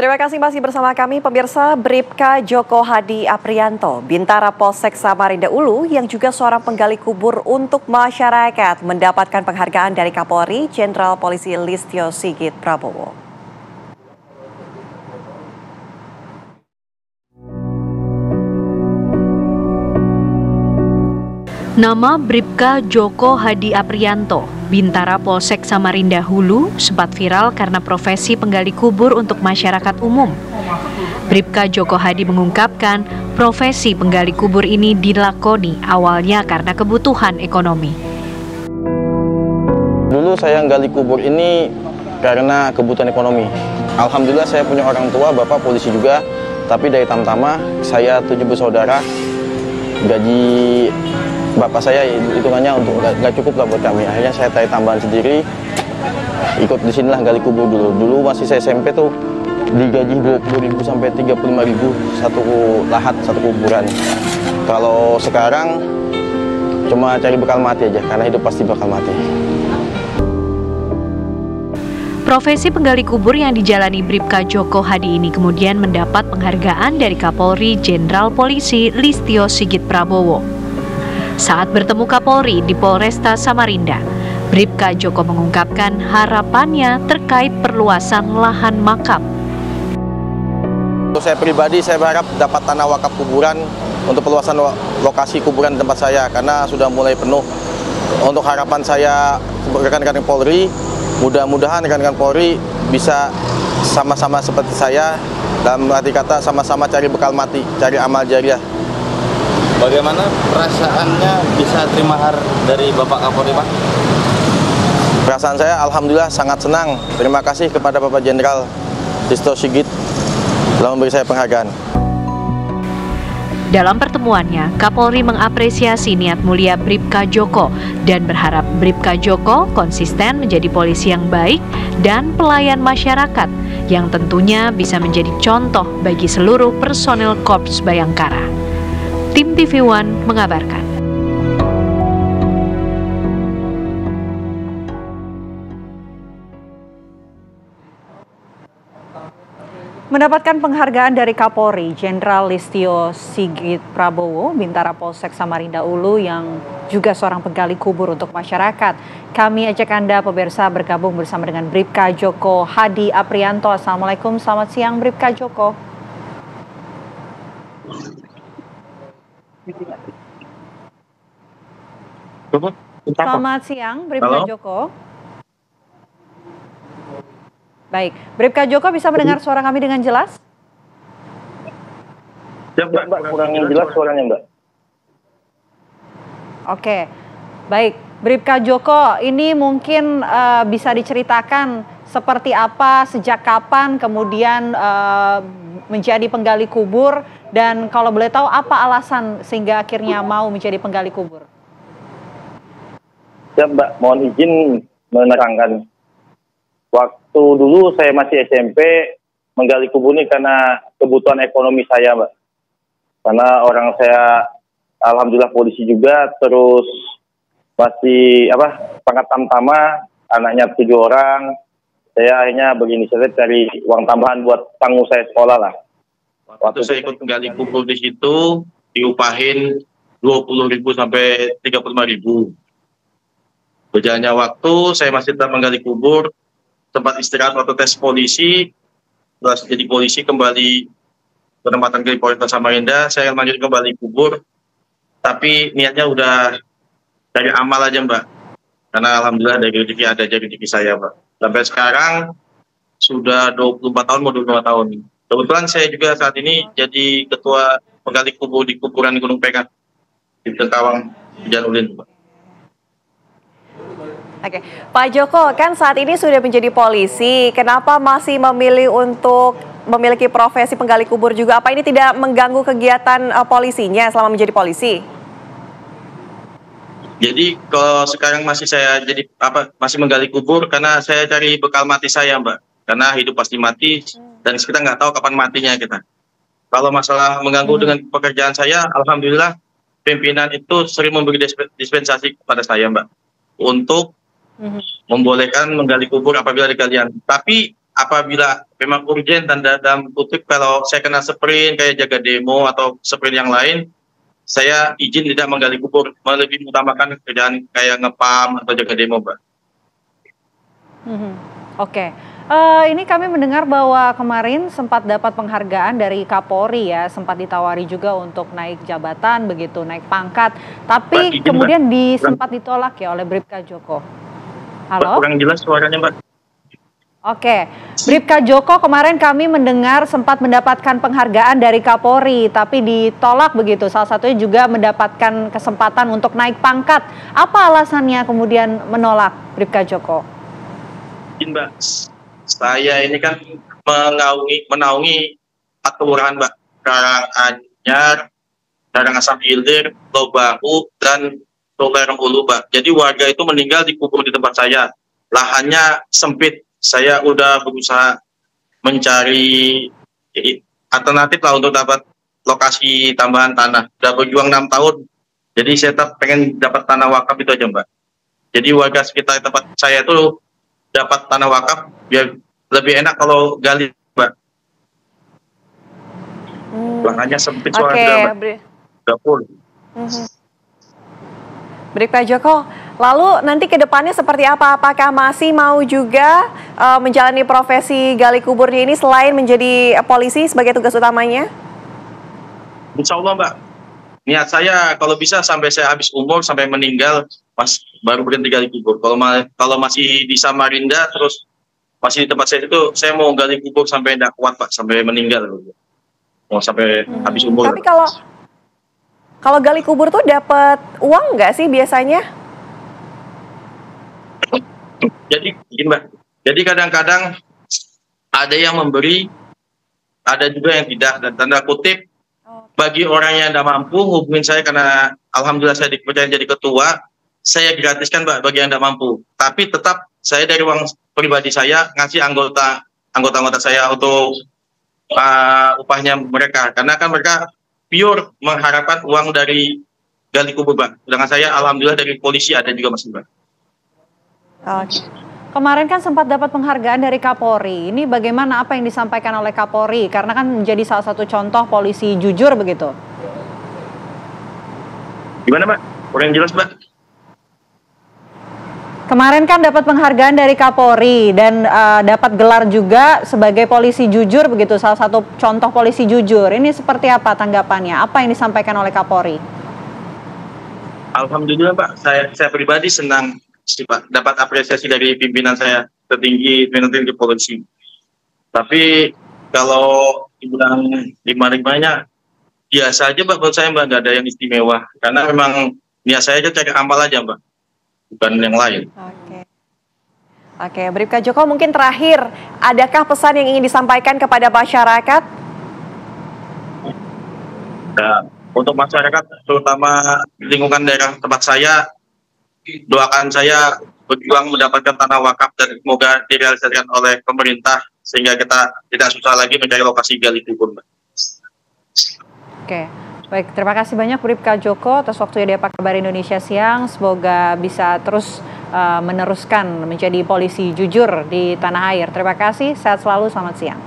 Terima kasih masih bersama kami pemirsa. Bribka Joko Hadi Aprianto, Bintara Polsek Samarinda Ulu yang juga seorang penggali kubur untuk masyarakat mendapatkan penghargaan dari Kapolri Jenderal Polisi Listio Sigit Prabowo. Nama Bribka Joko Hadi Aprianto, Bintara Polsek Samarinda Hulu, sempat viral karena profesi penggali kubur untuk masyarakat umum. Bribka Joko Hadi mengungkapkan profesi penggali kubur ini dilakoni awalnya karena kebutuhan ekonomi. Dulu saya gali kubur ini karena kebutuhan ekonomi. Alhamdulillah saya punya orang tua, bapak polisi juga, tapi dari tamtama saya 7 bersaudara, gaji bapak saya hitungannya untuk nggak cukup lah buat kami. Akhirnya saya cari tambahan sendiri, ikut di sinilah gali kubur dulu. Dulu masih saya SMP tuh digaji 20.000 sampai 35.000 satu lahat, satu kuburan. Kalau sekarang cuma cari bekal mati aja, karena hidup pasti bakal mati. Profesi penggali kubur yang dijalani Bribka Joko Hadi ini kemudian mendapat penghargaan dari Kapolri Jenderal Polisi Listio Sigit Prabowo. Saat bertemu Kapolri di Polresta Samarinda, Bribka Joko mengungkapkan harapannya terkait perluasan lahan makam. Untuk saya pribadi, saya berharap dapat tanah wakaf kuburan untuk perluasan lokasi kuburan tempat saya, karena sudah mulai penuh. Untuk harapan saya rekan-rekan Polri, mudah-mudahan rekan-rekan Polri bisa sama-sama seperti saya, dalam arti kata sama-sama cari bekal mati, cari amal jariah. Bagaimana perasaannya bisa terima dari Bapak Kapolri, Pak? Perasaan saya alhamdulillah sangat senang. Terima kasih kepada Bapak Jenderal Listio Sigit telah memberi saya penghargaan. Dalam pertemuannya, Kapolri mengapresiasi niat mulia Bribka Joko dan berharap Bribka Joko konsisten menjadi polisi yang baik dan pelayan masyarakat yang tentunya bisa menjadi contoh bagi seluruh personel Korps Bayangkara. Tim TV One mengabarkan. Mendapatkan penghargaan dari Kapolri Jenderal Listio Sigit Prabowo, Bintara Polsek Samarinda Ulu yang juga seorang penggali kubur untuk masyarakat. Kami ajak Anda pemirsa bergabung bersama dengan Bribka Joko Hadi Aprianto. Assalamualaikum, selamat siang Bribka Joko. Selamat siang, Bribka Joko. Baik, Bribka Joko bisa mendengar suara kami dengan jelas? Ya, Mbak, kurang jelas suaranya, Mbak. Oke, baik. Bribka Joko, ini mungkin bisa diceritakan seperti apa, sejak kapan kemudian menjadi penggali kubur, dan kalau boleh tahu apa alasan sehingga akhirnya mau menjadi penggali kubur? Ya Mbak, mohon izin menerangkan. Waktu dulu saya masih SMP, menggali kubur ini karena kebutuhan ekonomi saya, Mbak. Karena orang saya alhamdulillah polisi juga, terus masih pangkat tamtama, anaknya 7 orang. Saya akhirnya berinisiatif cari uang tambahan buat tanggung saya sekolah lah. Waktu saya ikut menggali kubur di situ, diupahin 20.000 sampai 35.000. Berjalannya waktu, saya masih tetap menggali kubur, tempat istirahat waktu tes polisi, setelah jadi polisi kembali penempatan ke Polres Samarinda, saya lanjut kembali kubur, tapi niatnya udah dari amal aja, Mbak. Karena alhamdulillah dari rezeki ada rezeki saya, Mbak. Sampai sekarang sudah 24 tahun, mau 25 tahun. Kebetulan saya juga saat ini jadi ketua penggali kubur di kuburan Gunung Pekah di Tentawang, Janulin, Mbak. Oke, Pak Joko, kan saat ini sudah menjadi polisi, kenapa masih memilih untuk memiliki profesi penggali kubur juga? Apa ini tidak mengganggu kegiatan polisinya selama menjadi polisi? Jadi kalau sekarang masih saya jadi masih menggali kubur karena saya cari bekal mati saya, Mbak. Karena hidup pasti mati dan kita nggak tahu kapan matinya kita. Kalau masalah mengganggu dengan pekerjaan saya, alhamdulillah pimpinan itu sering memberi dispensasi kepada saya, Mbak, untuk membolehkan menggali kubur apabila ada galian. Tapi apabila memang urgent dan dalam kutip kalau saya kena sprint kayak jaga demo atau sprint yang lain, saya izin tidak menggali kubur, lebih mengutamakan kerjaan kayak ngepam atau jaga demo, Mbak. Oke. Ini kami mendengar bahwa kemarin sempat dapat penghargaan dari Kapolri ya, sempat ditawari juga untuk naik jabatan begitu, naik pangkat, tapi Mbak, kemudian sempat ditolak ya oleh Bribka Joko. Halo? Mbak, kurang jelas suaranya, Mbak. Oke, Bribka Joko kemarin kami mendengar sempat mendapatkan penghargaan dari Kapolri, tapi ditolak begitu. Salah satunya juga mendapatkan kesempatan untuk naik pangkat. Apa alasannya kemudian menolak Bribka Joko? Mbak, saya ini kan menaungi 4 kelurahan, Mbak. Karanganyar, Karangasem Hilir, Lobahu, dan Tolerang Ulu, Mbak. Jadi warga itu meninggal dikubur di tempat saya. Lahannya sempit. Saya udah berusaha mencari alternatif lah untuk dapat lokasi tambahan tanah. Udah berjuang 6 tahun. Jadi saya tetap pengen dapat tanah wakaf itu aja, Mbak. Jadi warga sekitar tempat saya itu dapat tanah wakaf biar lebih enak kalau gali, Mbak. Lahannya sempit soalnya, Mbak. Dapur. Bribka Joko, lalu nanti ke depannya seperti apa? Apakah masih mau juga menjalani profesi gali kuburnya ini selain menjadi polisi sebagai tugas utamanya? Insya Allah, Mbak. Niat saya kalau bisa sampai saya habis umur, sampai meninggal, baru berhenti gali kubur. Kalau masih di Samarinda, terus masih di tempat saya itu, saya mau gali kubur sampai tidak kuat, Pak, sampai meninggal. Mau sampai habis umur. Tapi kalau gali kubur tuh dapat uang nggak sih biasanya? Jadi, begini, Mbak. Jadi kadang-kadang ada yang memberi, ada juga yang tidak. Dan tanda kutip, bagi orang yang tidak mampu, hubungin saya karena alhamdulillah saya dipercaya jadi ketua, saya gratiskan, Mbak, bagi yang tidak mampu. Tapi tetap saya dari uang pribadi saya ngasih anggota saya untuk upahnya mereka. Karena kan mereka pure mengharapkan uang dari gali kubur, Mbak. Sedangkan saya alhamdulillah dari polisi ada juga, Mas, Mbak. Oke. Kemarin kan sempat dapat penghargaan dari Kapolri. Ini bagaimana apa yang disampaikan oleh Kapolri? Karena kan menjadi salah satu contoh polisi jujur begitu. Gimana, Mbak? Kurang jelas, Mbak. Kemarin kan dapat penghargaan dari Kapolri dan dapat gelar juga sebagai polisi jujur begitu, salah satu contoh polisi jujur. Ini seperti apa tanggapannya? Apa yang disampaikan oleh Kapolri? Alhamdulillah, Pak. Saya pribadi senang sih, Pak, dapat apresiasi dari pimpinan saya tertinggi, pimpinan tinggi polisi. Tapi kalau dibilang lima-limanya biasa aja, Mbak. Menurut saya, Mbak, nggak ada yang istimewa. Karena memang niat saya aja cari amal aja, Mbak. Bukan yang lain. Oke, Bribka Joko, mungkin terakhir, adakah pesan yang ingin disampaikan kepada masyarakat? Nah, untuk masyarakat, terutama lingkungan daerah tempat saya, doakan saya berjuang mendapatkan tanah wakaf dan semoga direalisasikan oleh pemerintah sehingga kita tidak susah lagi mencari lokasi gali kubur. Oke. Baik, terima kasih banyak Bribka Joko atas waktunya di Apa Kabar Indonesia Siang. Semoga bisa terus meneruskan menjadi polisi jujur di tanah air. Terima kasih, sehat selalu, selamat siang.